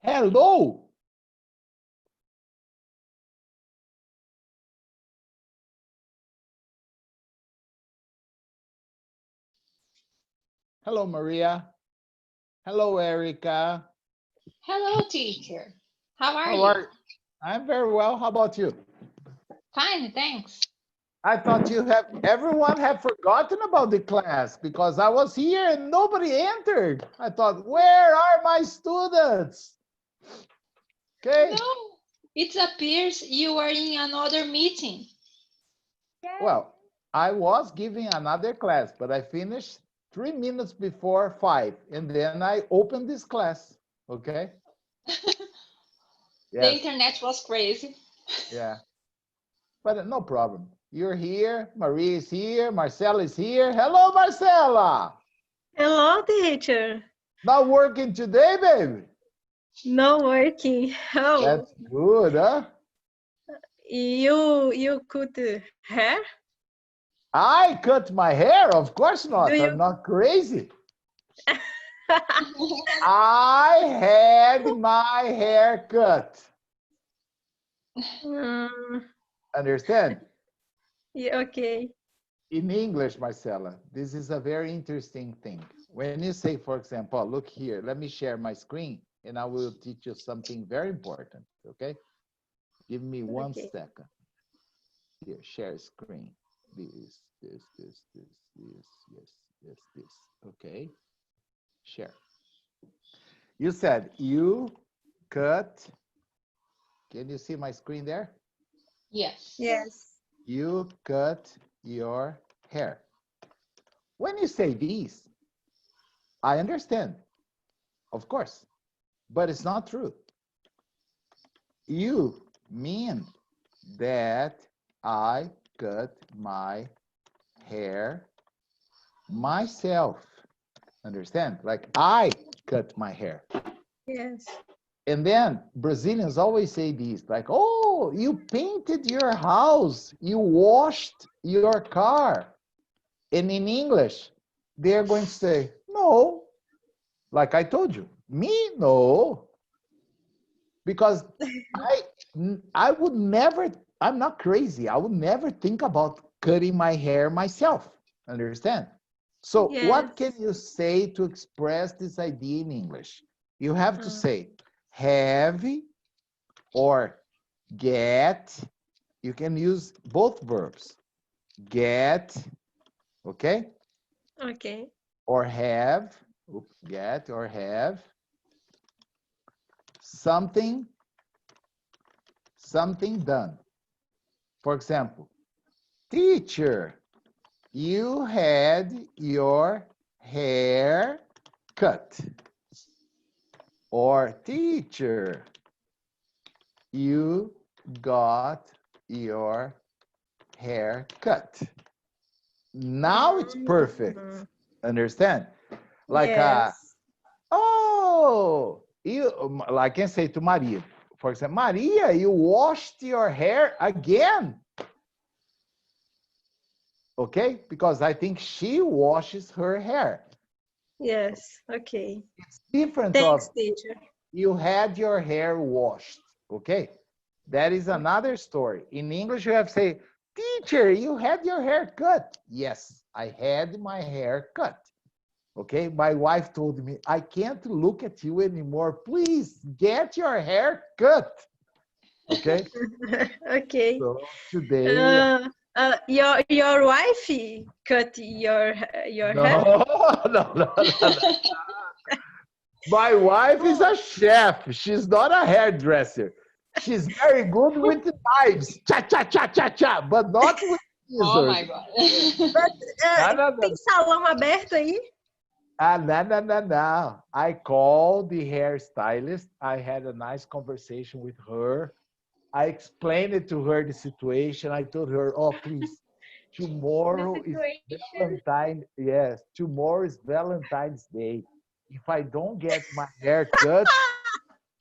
Hello. Hello, Maria. Hello, Erica. Hello, teacher. How are How you? are you? I'm very well. How about you? Fine, thanks. I thought everyone had forgotten about the class because I was here and nobody entered. I thought, where are my students? Okay. No, it appears you are in another meeting. Well, I was giving another class, but I finished 3 minutes before 5, and then I opened this class. Okay. The Yes. internet was crazy. Yeah. But no problem. You're here. Marie is here. Marcela is here. Hello, Marcela. Hello, teacher. Not working today, baby. No working. Oh, That's good, huh? you cut hair? I cut my hair. Of course Do not. I'm you? not crazy. I had my hair cut. Mm, Understand? yeah, okay. In English, Marcela, this is a very interesting thing. When you say, for example, oh, look here, let me share my screen and I will teach you something very important, okay? Give me one Okay. second. Here, share screen. This, this. Okay, share. You said you cut, can you see my screen there? Yes. Yes. You cut your hair. When you say these, I understand, of course, but it's not true. You mean that I cut my hair myself. Understand? Like I cut my hair. Yes. And then Brazilians always say this, like, oh, you painted your house, you washed your car. And in English, they're going to say, no, like I told you, me, no. Because I I would never, I'm not crazy. I would never think about cutting my hair myself. Understand? So what can Yes. you say to express this idea in English? You have to Uh, say have or get. You can use both verbs. Get, okay? okay. Or have, get or have something, something done. For example, teacher, you had your hair cut. Or teacher, you got your hair cut. Now it's perfect. Mm, Understand? Like, yes. oh, you, like I can say to Maria, for example, Maria, you washed your hair again. Okay? Because I think she washes her hair. Yes. Okay. It's different Thanks, of teacher. you had your hair washed. Okay? That is another story. In English, you have to say, teacher, you had your hair cut. Yes, I had my hair cut. Okay, my wife told me, I can't look at you anymore. Please get your hair cut. Okay, Okay. so today, Your wife cut your no, hair? no. My wife is a Oh, chef. She's not a hairdresser. She's very good with knives, cha cha cha cha cha, but not with oh scissors. my God. But, No, no, tem no. salão aberto aí? No, no, no, no. I called the hairstylist. I had a nice conversation with her. I explained it to her the situation. I told her, "Oh, please, The tomorrow is situation. Valentine. Yes, tomorrow is Valentine's Day. If I don't get my hair cut,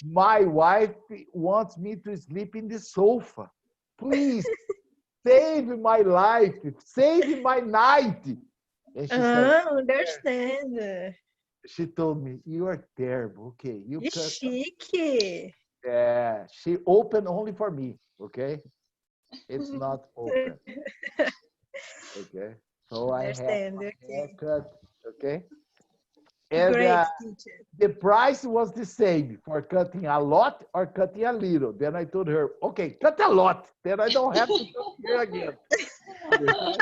my wife wants me to sleep in the sofa. Please save my life, save my night." And she said, Ah, understand. She told me, you are terrible. Okay, you Que cut. chique. Yeah, she opened only for me. Okay, it's not open. Okay, so I had Understand, my okay. haircut. Okay, and Great teacher. the price was the same for cutting a lot or cutting a little. Then I told her, okay, cut a lot. Then I don't have to come here again. Understand?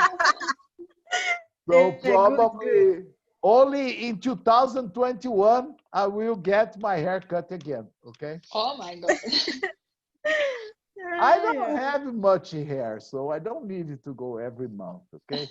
So Good, good. probably only in 2021 I will get my hair cut again. Okay. Oh my God. I Ai, don't ai. have much hair, so I don't need to go every month. Okay.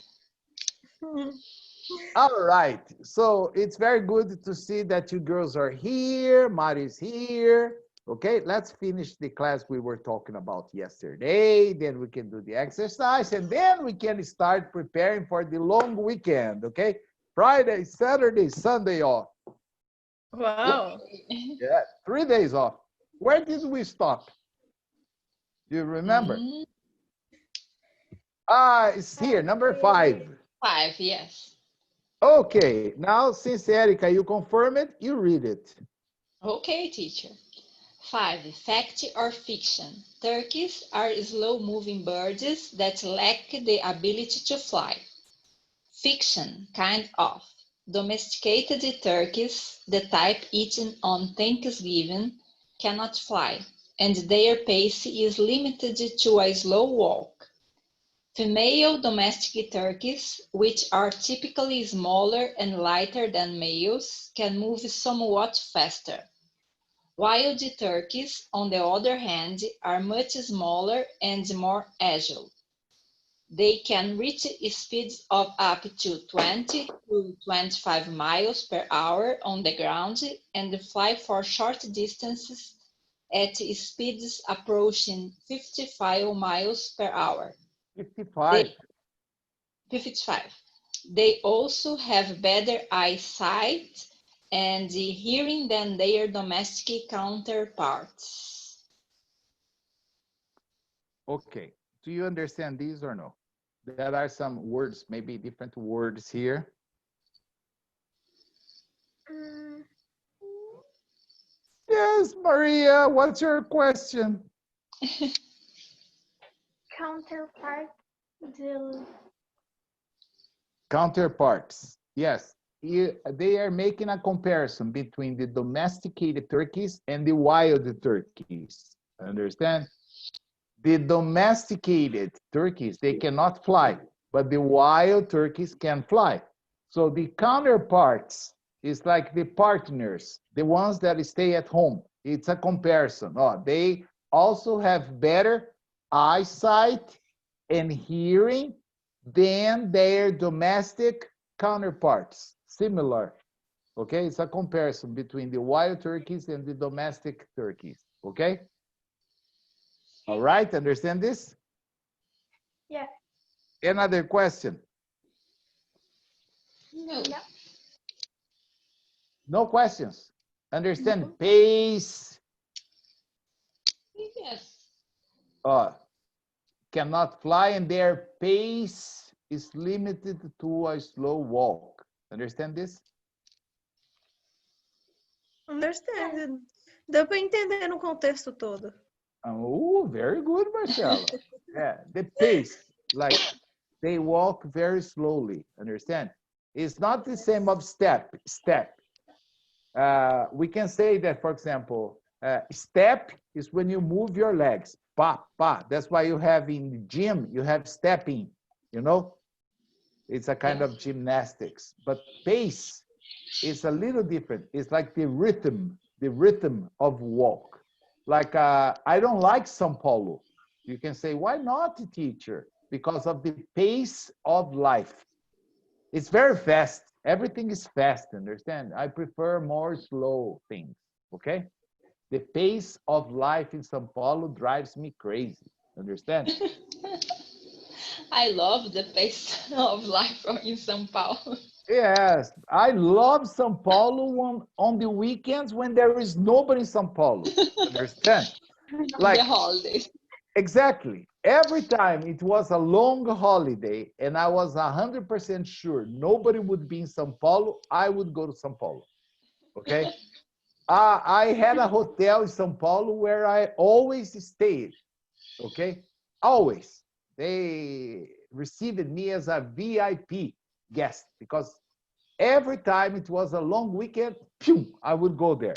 All right. So it's very good to see that you girls are here. Mari's here. Okay, let's finish the class we were talking about yesterday. Then we can do the exercise and then we can start preparing for the long weekend. Okay, Friday, Saturday, Sunday off. Uau. Yeah, 3 days off. Where did we stop? Do you remember? Ah, it's here, number 5. 5, yes. Okay, now since Erica, you confirm it, you read it. Okay, teacher. 5. Fact or fiction? Turkeys are slow-moving birds that lack the ability to fly. Fiction, kind of. Domesticated turkeys, the type eaten on Thanksgiving, cannot fly, and their pace is limited to a slow walk. Female domestic turkeys, which are typically smaller and lighter than males, can move somewhat faster. Wild turkeys, on the other hand, are much smaller and more agile. They can reach speeds of up to 20 to 25 miles per hour on the ground and fly for short distances at speeds approaching 55 miles per hour. 55. 55. They also have better eyesight and hearing than their domestic counterparts. Okay, do you understand these or no? There are some words, maybe different words here. Yes, Maria, what's your question? Counterpart the Counterparts. Yes, they are making a comparison between the domesticated turkeys and the wild turkeys. Understand? The domesticated turkeys, they cannot fly, but the wild turkeys can fly. So the counterparts is like the partners, the ones that stay at home. It's a comparison. Oh, they also have better eyesight and hearing than their domestic counterparts. Similar. Okay, it's a comparison between the wild turkeys and the domestic turkeys. Okay. All right, understand this? yeah. Another question? No. Yeah. No questions? Understand pace, Yes. cannot fly, and their pace is limited to a slow walk. Understand this? Understand. Deu para entender no contexto todo. Oh, very good, Marcella. Yeah, the pace, like they walk very slowly. Understand? It's not the same of step. We can say that, for example, step is when you move your legs. Pa, pa. That's why you have in the gym, you have stepping, you know? It's a kind of gymnastics. But pace is a little different. It's like the rhythm of walk. Like, I don't like São Paulo. You can say, why not, teacher? Because of the pace of life. It's very fast. Everything is fast, understand? I prefer more slow things, okay? The pace of life in São Paulo drives me crazy, understand? I love the pace of life in São Paulo. Yes, I love São Paulo on the weekends when there is nobody in São Paulo, understand? The Like, holidays. exactly. Every time it was a long holiday and I was 100% sure nobody would be in São Paulo, I would go to São Paulo. Okay. I had a hotel in São Paulo where I always stayed. Okay. Always. They received me as a VIP guest because every time it was a long weekend, phew, I would go there.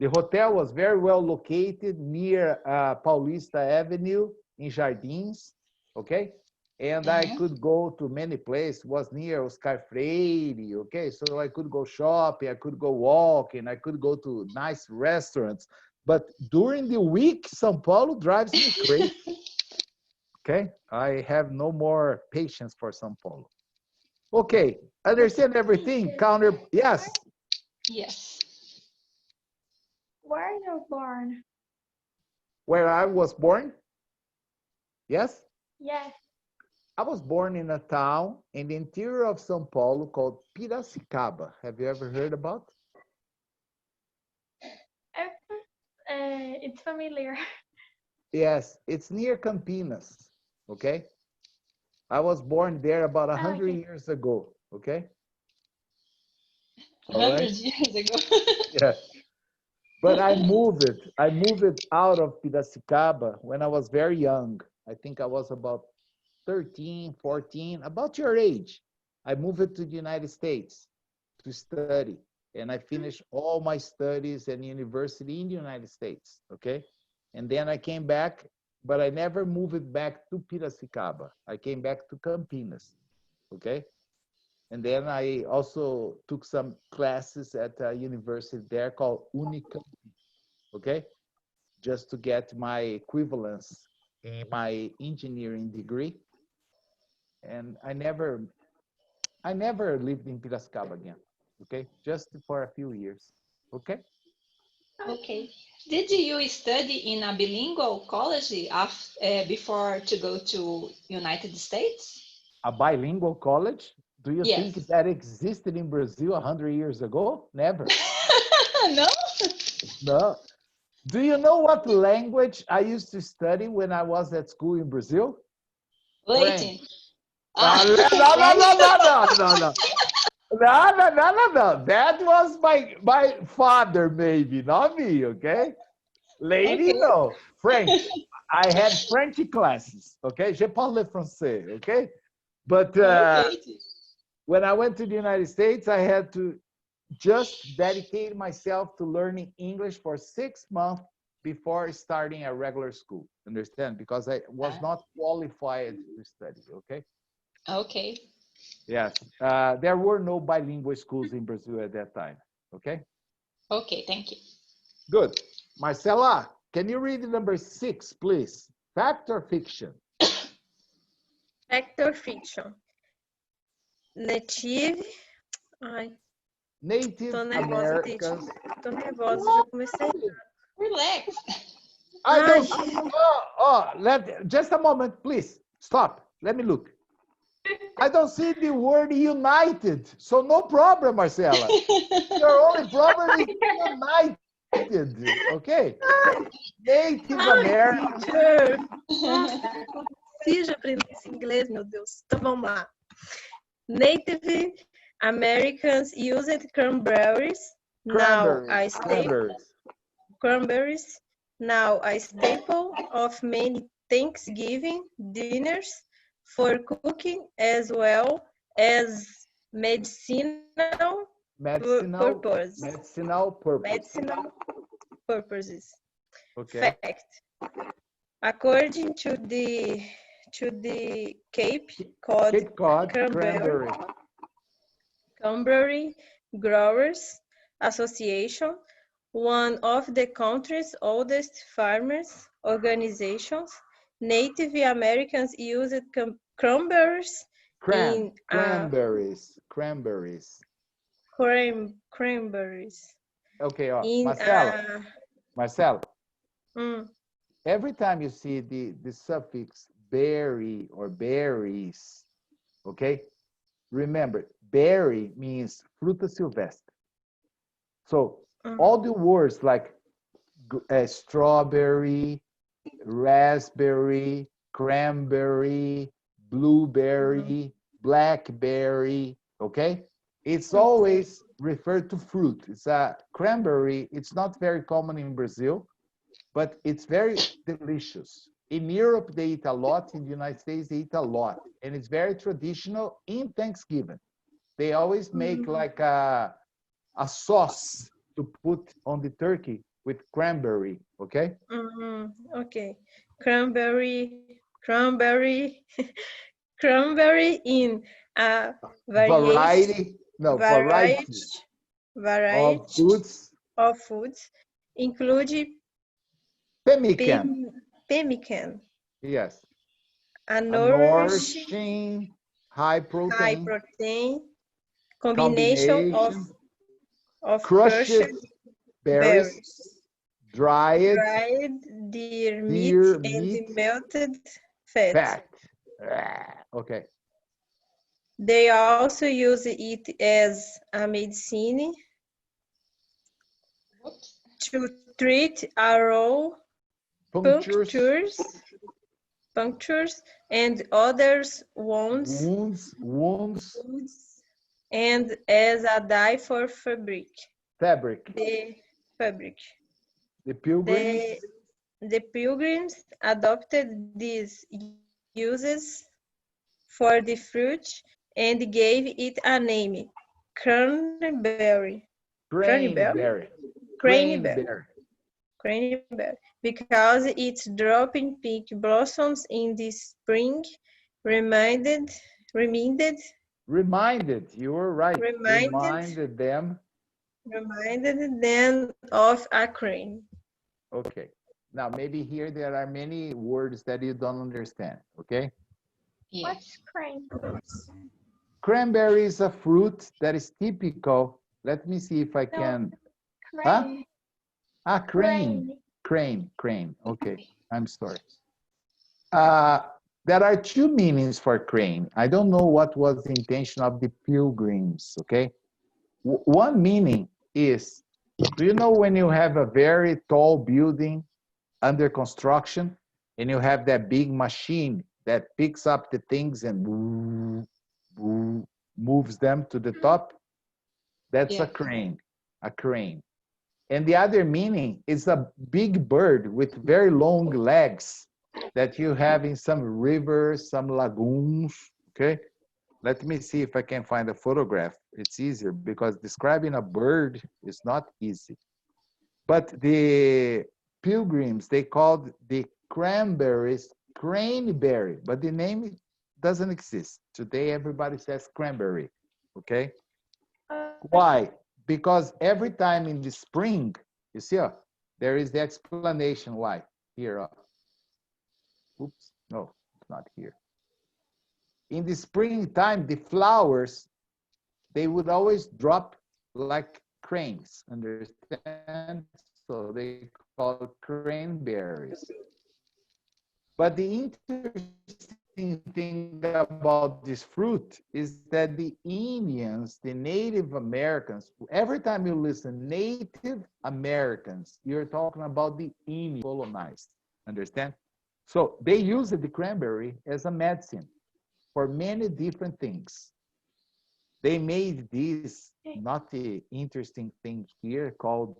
The hotel was very well located near Paulista Avenue in Jardins, okay? And I could go to many places, was near Oscar Freire, okay? So I could go shopping, I could go walking, I could go to nice restaurants. But during the week, São Paulo drives me crazy, okay? I have no more patience for São Paulo. Okay, understand everything? Counter, yes. Yes. Where you born? Where I was born? Yes? Yes. I was born in a town in the interior of São Paulo called Piracicaba. Have you ever heard about? It's familiar. Yes, it's near Campinas, okay? I was born there about 100 Okay. years ago, okay? All 100 right? years ago. Yeah. But I moved out of Piracicaba when I was very young. I think I was about 13, 14, about your age. I moved to the United States to study. And I finished all my studies and university in the United States, okay? And then I came back, but I never moved back to Piracicaba. I came back to Campinas, okay? And then I also took some classes at a university there called Unicamp, okay? Just to get my equivalence in my engineering degree. And I never lived in Piracicaba again, okay? Just for a few years, okay? Okay. Did you study in a bilingual college before to go to United States? A bilingual college? Do you Yes. think that existed in Brazil 100 years ago? Never. No? No. Do you know what language I used to study when I was at school in Brazil? Latin. No, no. No. That was my father, maybe, not me, okay? Lady, Okay. no. French. I had French classes, okay? Je parle français, okay? But Okay. when I went to the United States, I had to just dedicate myself to learning English for 6 months before starting a regular school. Understand? Because I was not qualified to study, okay? Okay. Yes. There were no bilingual schools in Brazil at that time, okay? Okay, thank you. Good. Marcela, can you read number 6, please? Fact or fiction? Fact or fiction? Native. Ai, Native tô nervosa, teacher. Americans. Tô nervosa, já comecei. Relax. I don't. Ai, Just a moment, please. Stop. Let me look. I don't see the word united, so no problem, Marcela. Your only problem is united, okay? Native Americans. teacher. Nossa, preciso aprender esse inglês, meu Deus. Então vamos lá. Native Americans used cranberries. Cranberries. Now a staple of many Thanksgiving dinners for cooking as well as medicinal purposes. Medicinal purposes. Okay. Fact. According to the Cape Cod Cranberry Growers Association, one of the country's oldest farmers organizations, Native Americans used cranberries Cranberries. Okay, Marcelo. Every time you see the suffix berry or berries, okay, remember, berry means fruta silvestre. So all the words like strawberry, raspberry, cranberry, blueberry, blackberry, okay? It's always refer to fruit. It's a cranberry. It's not very common in Brazil, but it's very delicious. In Europe, they eat a lot. In the United States, they eat a lot. And it's very traditional in Thanksgiving. They always make like a sauce to put on the turkey with cranberry, okay? Okay. Cranberry, cranberry in a Variety, no, variety, of variety foods. of foods include Pemmican, pemmican, yes. a A nourishing, nourishing, high high protein protein combination combination, of crushed crushed berries, berries, dried dried deer meat, deer and meat, melted fat. fat. Okay. They also use it as a medicine to treat arrow Punctures, punctures and others wounds, wounds, and as a dye for fabric. fabric. The fabric. The pilgrims, The pilgrims adopted these uses for the fruit and gave it a name, cranberry. Cranberry? cranberry, Cranberry. cranberry. Cranberry. Because its dropping pink blossoms in the spring reminded Reminded, you were right. reminded them. them of a crane. Okay. Now, maybe here there are many words that you don't understand, okay? Yes. What's crane? Cranberry is a fruit that is typical. Let me see if I No, can. crane. Ah, crane. Crane. Okay, I'm sorry. There are two meanings for crane. I don't know what was the intention of the pilgrims, okay? One meaning is, do you know when you have a very tall building under construction and you have that big machine that picks up the things and moves them to the top? That's a crane, a crane. And the other meaning is a big bird with very long legs that you have in some rivers, some lagoons, okay? Let me see if I can find a photograph. It's easier because describing a bird is not easy. But the pilgrims, they called the cranberries craneberry, but the name doesn't exist. Today, everybody says cranberry, okay? Why? Because every time in the spring, you see, there is the explanation why. Here, oops, no, it's not here. In the springtime, the flowers, they would always drop like cranes, understand? So they call craneberries. But the interesting thing about this fruit is that the Indians, the Native Americans, every time you listen Native Americans, you're talking about the Indians colonized, understand? So they used the cranberry as a medicine for many different things. They made this not the interesting thing here called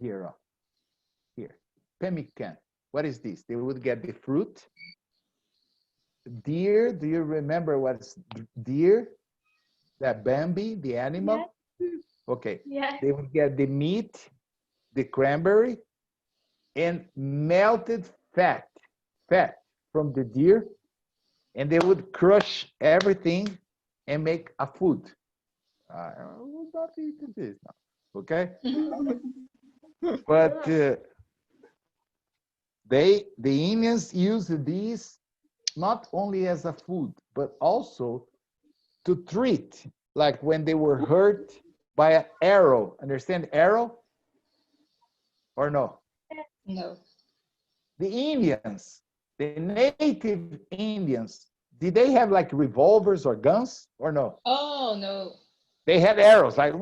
here pemmican. What is this? They would get the fruit. Deer, do you remember what's deer? That Bambi, the animal? Yes. Okay. Yes. They would get the meat, the cranberry, and melted fat from the deer, and they would crush everything and make a food. I will not eat this now, okay? But the Indians used these not only as a food, but also to treat, like when they were hurt by an arrow. Understand arrow? Or no? No. The Indians, the native Indians, did they have like revolvers or guns or no? Oh, no. They had arrows, like,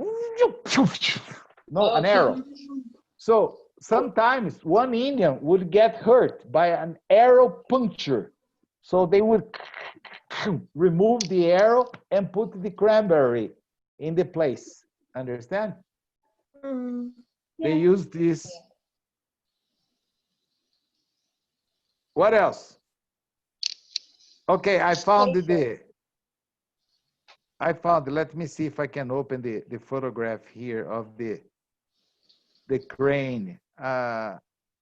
no, an arrow. So sometimes one Indian would get hurt by an arrow puncture. So they would remove the arrow and put the cranberry in the place. Understand? They use this. What else? Okay, I found let me see if I can open the photograph here of the crane.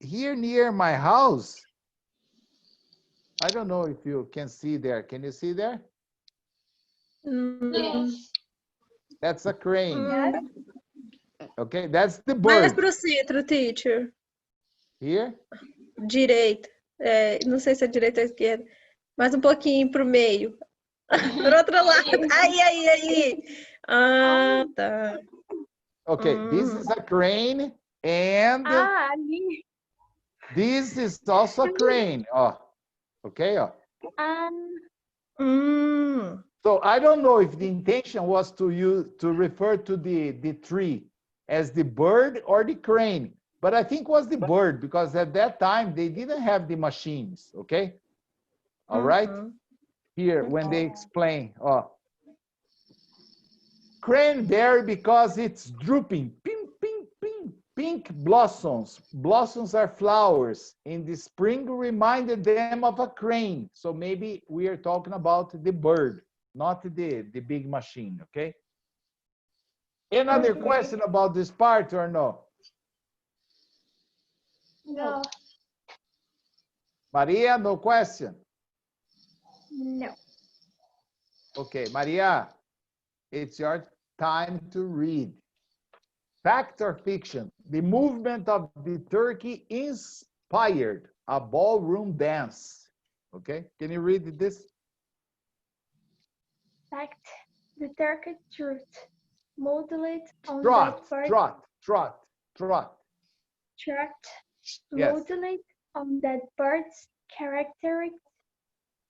Here near my house, I don't know if you can see there. Can you see there? Yes. That's a crane. Okay, that's the Mais bird. pro centro, teacher. Here? Direita. Não sei se é direita ou esquerda. Mais um pouquinho pro meio. Pro outro lado. Aí. Ah, tá. Okay, this is a crane and Ali. this is also a crane. Oh, okay. Oh. So I don't know if the intention was to refer to the tree as the bird or the crane, but I think it was the bird because at that time they didn't have the machines. Okay. All right. Here when they explain, cranberry because it's drooping, pink blossoms. Blossoms are flowers. In the spring, reminded them of a crane. So maybe we are talking about the bird, not the big machine, okay? Another question about this part or no? No. Maria, no question? No. Okay, Maria, it's your time to read. Fact or fiction? The movement of the turkey inspired a ballroom dance. Okay, can you read this? Fact. The turkey trot modeled on Trot, that bird. trot. Trot Yes. modeled on that bird's characteristic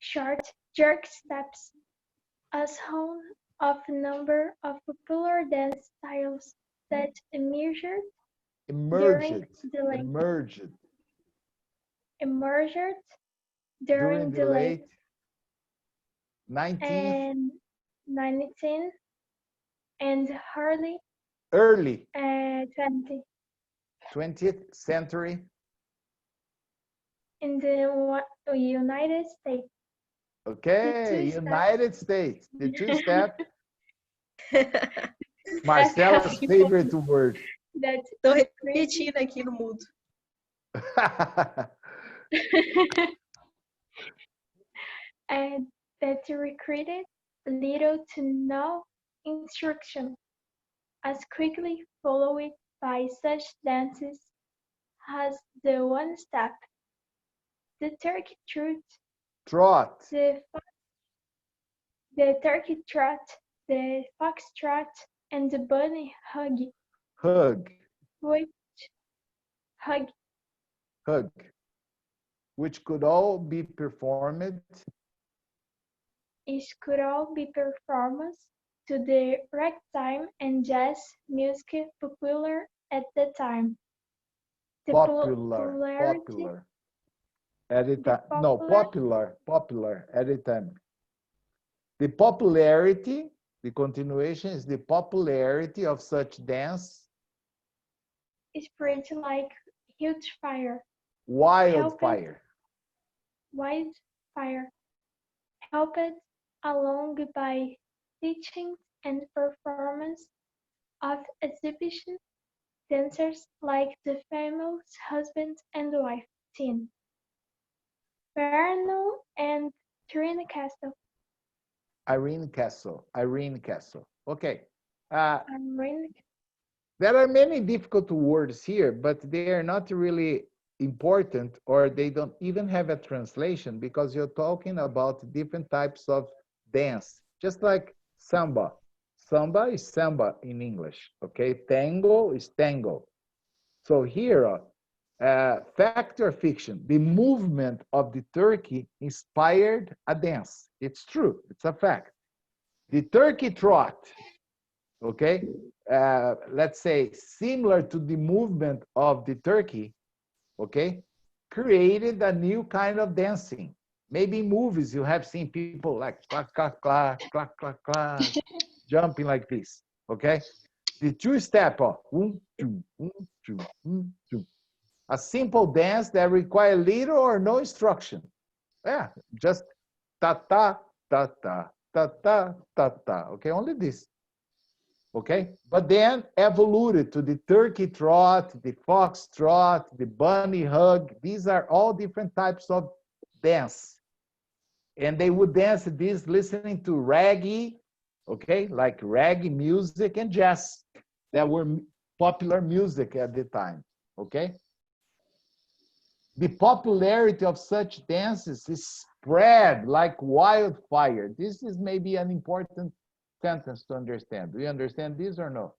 short jerk steps, as one of a number of popular dance styles that emerged during the late 19th and early 20th century in the United States. Okay, United States. The two-step. Marcela's favorite word. Estou repetindo aqui no mudo. And that recruited little to no instruction, as quickly followed by such dances as the one-step, the turkey trot, the turkey trot, the foxtrot, and the bunny hug, which could all be performed. It could all be performed to the ragtime and jazz music popular at the time. Popular at the time. No, popular at the time. The popularity, the continuation is the popularity of such dance. Spread like huge fire. Wildfire. Helped along by teachings and performance of exhibition dancers like the famous husband and wife team, Vernon and Irene Castle. Irene Castle. Okay. There are many difficult words here, but they are not really important, or they don't even have a translation because you're talking about different types of dance, just like samba. Samba is samba in English, okay? Tango is tango. So here, fact or fiction, the movement of the turkey inspired a dance. It's true, it's a fact. The turkey trot, okay? Let's say similar to the movement of the turkey, okay, created a new kind of dancing. Maybe in movies you have seen people like clack, clack, clack, clack, clack, clack, jumping like this, okay? The two-step, two, two, two. A simple dance that requires little or no instruction. Yeah, just ta-ta, ta-ta, ta-ta, ta-ta, okay? Only this, okay? But then evolved to the turkey trot, the fox trot, the bunny hug. These are all different types of dance. And they would dance this listening to reggae, okay, like reggae music and jazz that were popular music at the time, okay? The popularity of such dances is spread like wildfire. This is maybe an important sentence to understand. Do you understand this or no?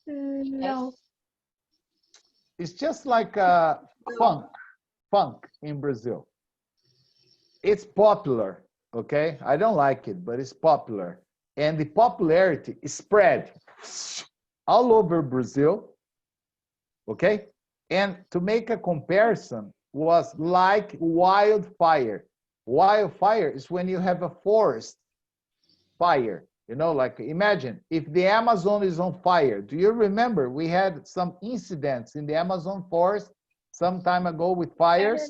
No. It's just like funk in Brazil. It's popular, okay? I don't like it, but it's popular. And the popularity is spread all over Brazil, okay? And to make a comparison, was like wildfire. Wildfire is when you have a forest fire. You know, like imagine if the Amazon is on fire. Do you remember we had some incidents in the Amazon forest some time ago with fires?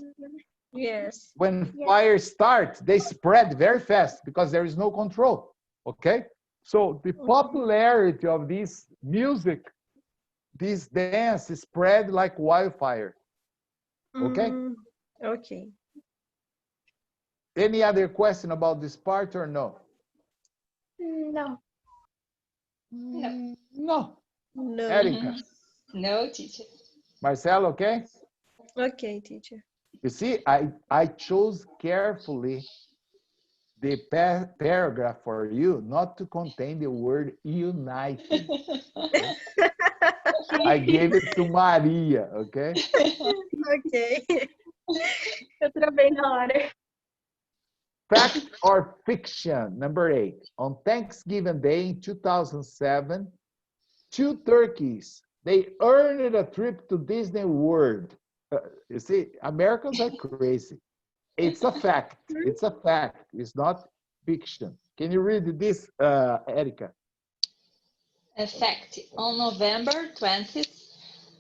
Yes. When Yes. fires start, they spread very fast because there is no control. Okay? So the popularity of this music, this dance is spread like wildfire. Okay? Okay. Any other question about this part or no? No. No. No. No. Erica, No, teacher. Marcelo, okay? Okay, teacher. You see, I chose carefully the paragraph for you not to contain the word united. Okay? I gave it to Maria, okay? Okay. Eu travei na hora. Fact or fiction, number 8. On Thanksgiving Day in 2007, two turkeys, they earned a trip to Disney World. You see, Americans are crazy. It's a fact. It's a fact. It's not fiction. Can you read this, Erica? In fact, on November 20th,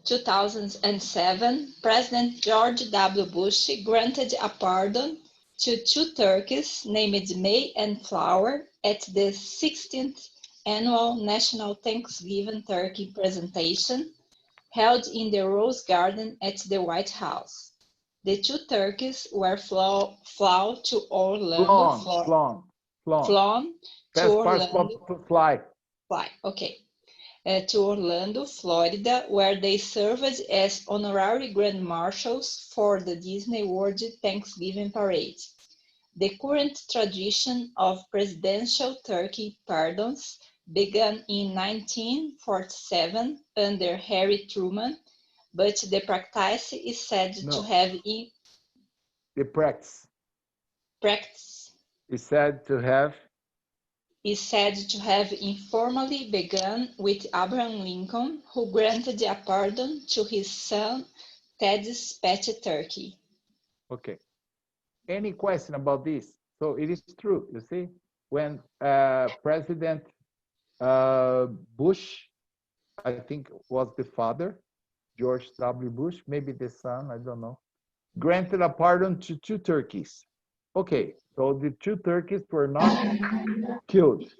2007, President George W. Bush granted a pardon to two turkeys named May and Flower at the 16th Annual National Thanksgiving Turkey Presentation held in the Rose Garden at the White House. The two turkeys were flown to Orlando, Flown. to Past Orlando, to fly. to Orlando, Florida, where they served as honorary grand marshals for the Disney World Thanksgiving Parade. The current tradition of presidential turkey pardons began in 1947 under Harry Truman, but the practice is said to have The practice is said to have informally begun with Abraham Lincoln, who granted a pardon to his son Ted's pet turkey. Okay. Any question about this? So it is true, you see, when President Bush, I think was the father, George W. Bush, maybe the son, I don't know, granted a pardon to two turkeys. Okay, so the two turkeys were not killed.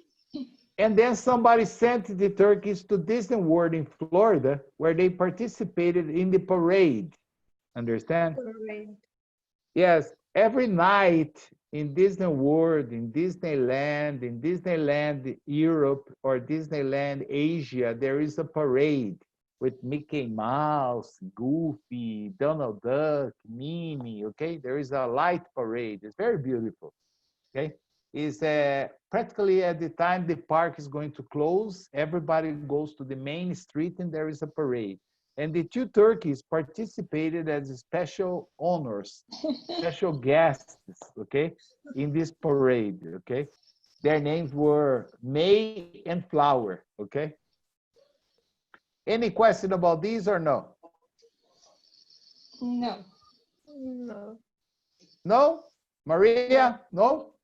And then somebody sent the turkeys to Disney World in Florida, where they participated in the parade. Understand? Parade. Yes, every night in Disney World, in Disneyland Europe, or Disneyland Asia, there is a parade with Mickey Mouse, Goofy, Donald Duck, Minnie, okay? There is a light parade. It's very beautiful, okay? It's practically at the time the park is going to close, everybody goes to the main street and there is a parade. And the two turkeys participated as special honors, special guests, okay, in this parade, okay? Their names were May and Flower, okay? Any question about these or no? No. No. No? Maria? No?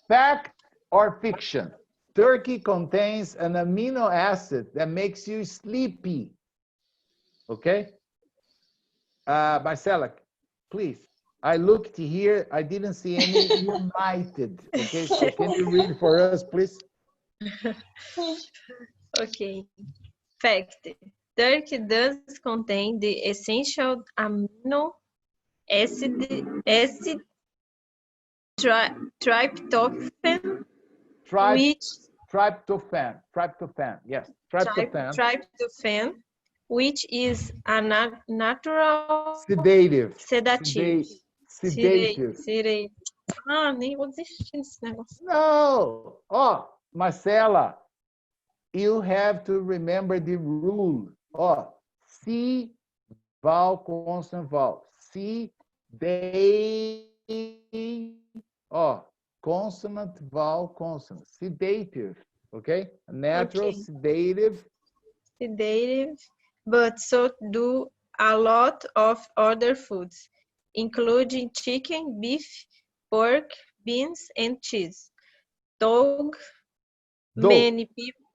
Fact or fiction? Turkey contains an amino acid that makes you sleepy. Okay? Marcela, please. I looked here. I didn't see any united. Okay, so can you read for us, please? Okay. Fact. Turkey does contain the essential amino acid tryptophan, which Tryptophan, yes, tryptophan. tryptophan, which is a natural Sedative. sedative. Sedative. Sedative. Ah, nem vou desistir desse negócio. No. Oh, Marcela, you have to remember the rule. Oh, C, vowel, consonant, vowel. C, they. Oh, consonant, vowel, consonant. Sedative. Okay? Natural, Okay. sedative. Sedative, but so do a lot of other foods, including chicken, beef, pork, beans, and cheese. Dog, many people,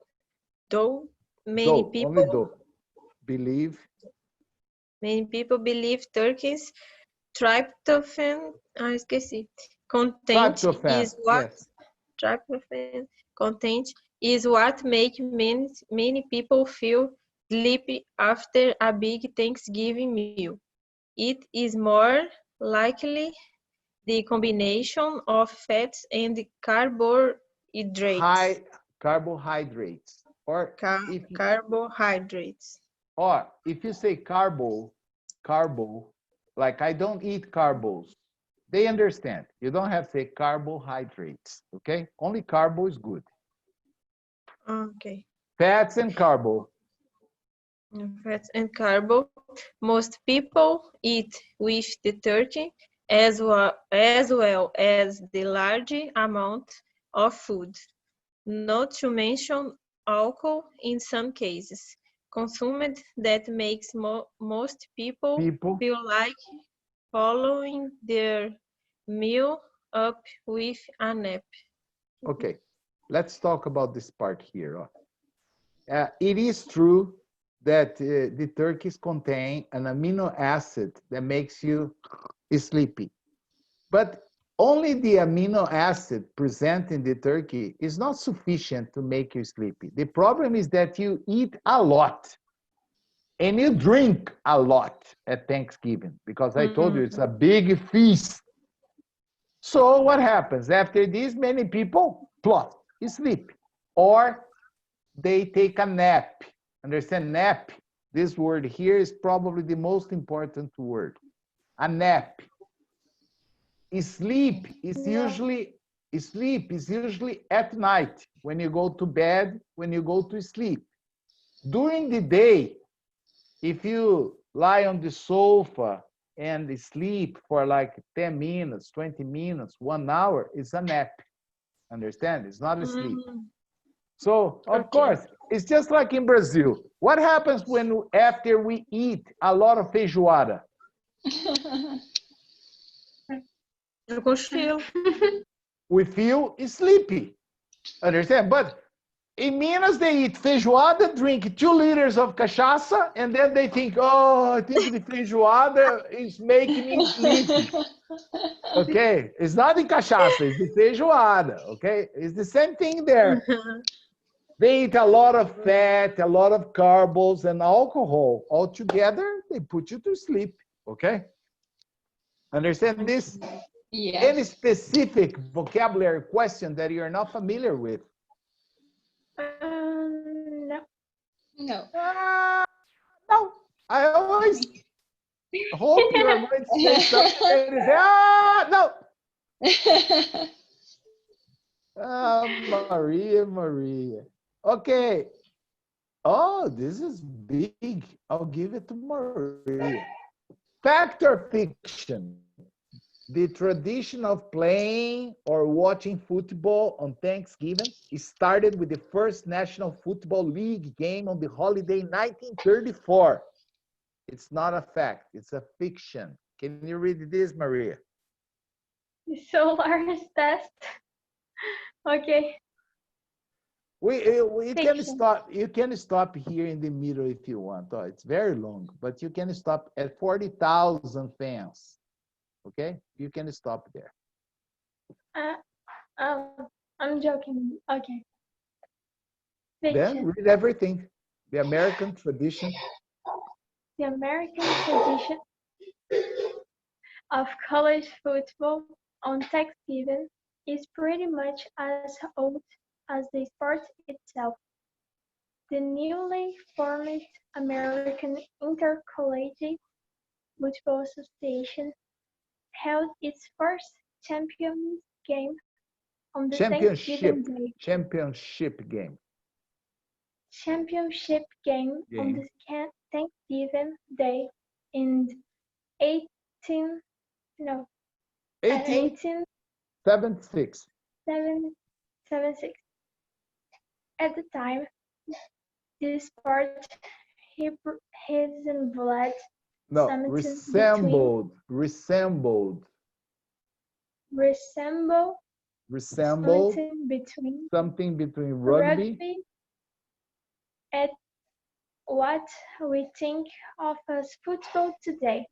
though many Only people, do. Believe. many people believe Turkey's tryptophan, esqueci, content Tryptophan, is what yes. tryptophan content is what make many people feel sleepy after a big Thanksgiving meal. It is more likely the combination of fats and carbohydrates. High carbohydrates. Or Carbohydrates. if you say carbo, like I don't eat carbos, they understand. You don't have to say carbohydrates, okay? Only carbo is good. Okay. Fats and carbo. Fats and carbo. Most people eat with the turkey as well as the large amount of food. Not to mention alcohol in some cases, consumed that makes most people feel like following their meal up with a nap. Okay, let's talk about this part here. It is true that the turkeys contain an amino acid that makes you sleepy. But only the amino acid present in the turkey is not sufficient to make you sleepy. The problem is that you eat a lot and you drink a lot at Thanksgiving because I told you it's a big feast. So what happens? After this, many people plop, sleep, or they take a nap. Understand? Nap. This word here is probably the most important word. A nap. Sleep is usually at night when you go to bed, when you go to sleep. During the day, if you lie on the sofa and sleep for like 10 minutes, 20 minutes, 1 hour, it's a nap. Understand? It's not a sleep. So, of course, it's just like in Brazil. What happens when after we eat a lot of feijoada? We feel sleepy. Understand? But in Minas, they eat feijoada, drink 2 liters of cachaça, and then they think, oh, I think the feijoada is making me sleepy. Okay? It's not the cachaça, it's the feijoada. Okay? It's the same thing there. They eat a lot of fat, a lot of carbs, and alcohol. All together, they put you to sleep. Okay? Understand this? Yes. Any specific vocabulary question that you're not familiar with? No. No. No. I always hope you are going to say something and you say, no. Maria. Okay. Oh, this is big. I'll give it to Maria. Fact or fiction? The tradition of playing or watching football on Thanksgiving started with the first National Football League game on the holiday 1934. It's not a fact, it's a fiction. Can you read this, Maria? Solar test. Okay. We can Fiction. stop. You can stop here in the middle if you want. Oh, it's very long, but you can stop at 40,000 fans. Okay, you can stop there. Uh, I'm joking. Okay. Then Fiction. read everything. The American tradition. The American tradition of college football on Thanksgiving is pretty much as old as the sport itself. The newly formed American Intercollegiate Football Association held its first championship game on the Thanksgiving Championship. Day. Championship game. Championship game on Game. the Thanksgiving Day in 18 no 1876. 1876. At the time, the sport resembled No, something between resembled resemble something between rugby. rugby and what we think of as football today.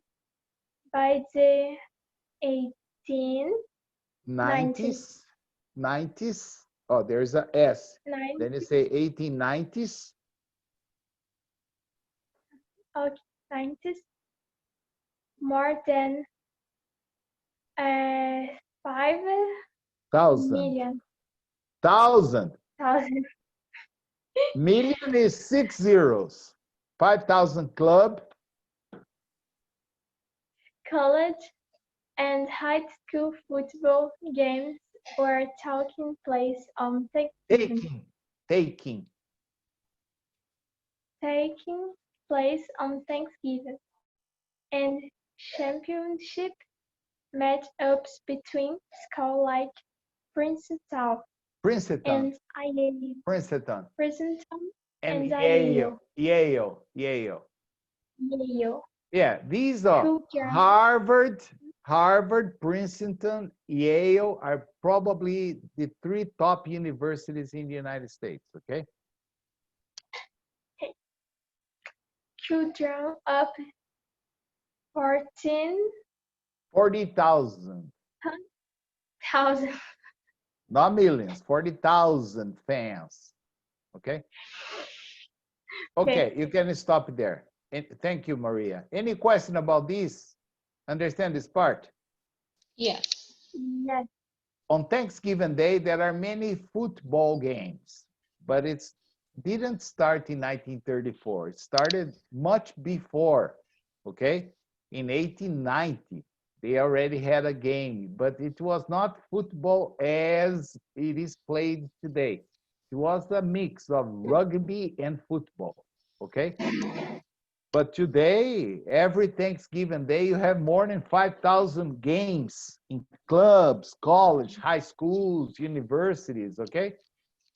By the 1890s, 90s. 90s. Oh, there's a S. Then you say 1890s. 90s, more than 5 Thousand. million. Thousand. Thousand Million is 6 zeros. 5,000 club. college and high school football games were taking place on Taking. taking place on Thanksgiving, and championship matchups between schools like Princeton Princeton. and Yale. Princeton. Princeton And and Yale. Yale. Yale. Yale. Yeah, these are Harvard, Princeton, Yale are probably the 3 top universities in the United States, okay? Could draw up 40,000, 40,000 not millions, 40,000 fans, okay? Okay, you can stop there. And thank you, Maria. Any question about this? Understand this part? Yes. Yes. On Thanksgiving Day, there are many football games, but it didn't start in 1934. It started much before, okay? In 1890, they already had a game, but it was not football as it is played today. It was a mix of rugby and football, okay? But today, every Thanksgiving Day, you have more than 5,000 games in clubs, college, high schools, universities, okay?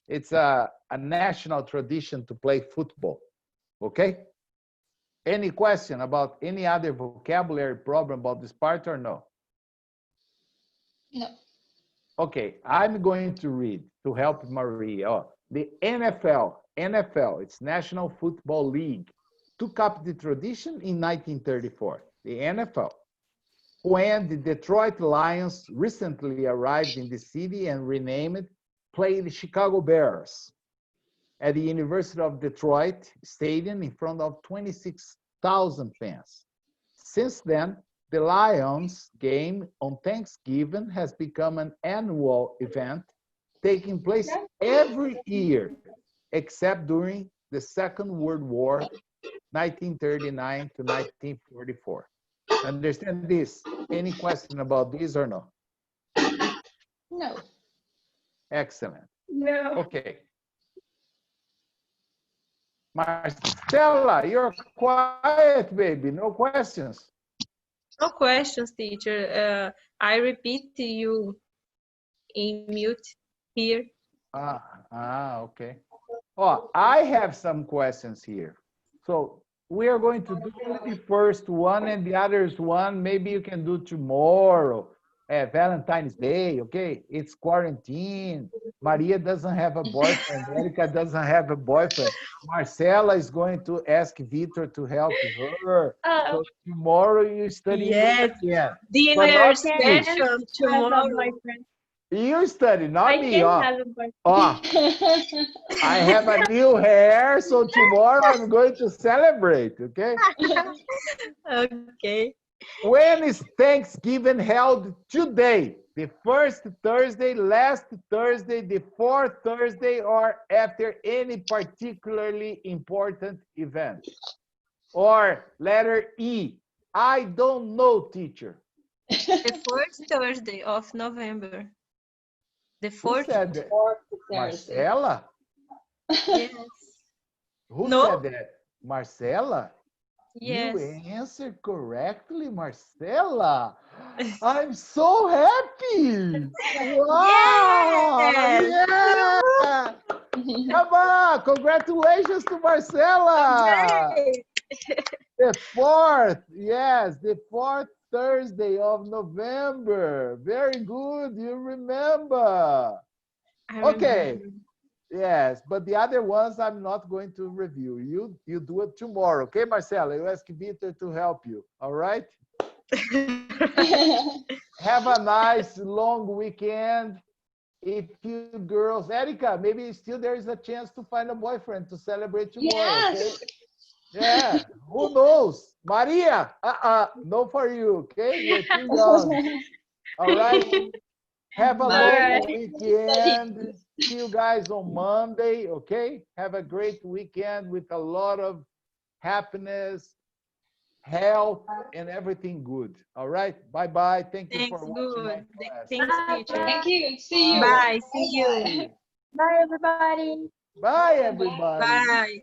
It's a national tradition to play football, okay? Any question about any other vocabulary problem about this part or no? No. Okay, I'm going to read to help Maria. Oh, the NFL, it's National Football League, took up the tradition in 1934, the NFL, when the Detroit Lions recently arrived in the city and renamed, played the Chicago Bears at the University of Detroit Stadium in front of 26,000 fans. Since then, the Lions game on Thanksgiving has become an annual event taking place every year, except during the Second World War, 1939 to 1944. Understand this? Any question about this or no? No. Excellent. No. Okay. Marcela, you're quiet, baby. No questions. No questions, teacher. I repeat to you in mute here. Okay. Oh, I have some questions here. So we are going to do the first one and the others one. Maybe you can do tomorrow Valentine's Day, okay? It's quarantine. Maria doesn't have a boyfriend. Erica doesn't have a boyfriend. Marcela is going to ask Victor to help her. Oh, So tomorrow you study Yes, again. But dinner not me. can't session have a tomorrow. boyfriend. You study, not I me. can Oh, have a boyfriend. oh, I have a new hair, so tomorrow I'm going to celebrate, okay? Okay. When is Thanksgiving held today? The first Thursday, last Thursday, the fourth Thursday, or after any particularly important event? Or letter E, I don't know, teacher. The fourth Thursday of November. The Who fourth. said that? Fourth Thursday. Marcela? Yes. Who No? said that? Marcela? You Yes. answered correctly, Marcela. I'm so happy. Wow. Yes. Yeah. Come on. Congratulations to Marcela. Great. The fourth. Yes, the fourth Thursday of November. Very good. You remember. I Okay. remember. Yes, but the other ones I'm not going to review. You do it tomorrow, okay, Marcela? You ask Victor to help you. All right. Have a nice long weekend. If you girls, Erica, maybe still there is a chance to find a boyfriend to celebrate tomorrow. Okay. Yes. Yeah. Who knows? Maria, no for you. Okay, you're too young. All right. Have a long Bye. Bye. weekend. See you guys on Monday, okay? Have a great weekend with a lot of happiness, health, and everything good. All right? Bye-bye. Thank you Thanks, for watching my good. class. Thanks, teacher. Thank you. See you. Bye. See you. Bye. Bye, everybody. Bye, everybody. Bye.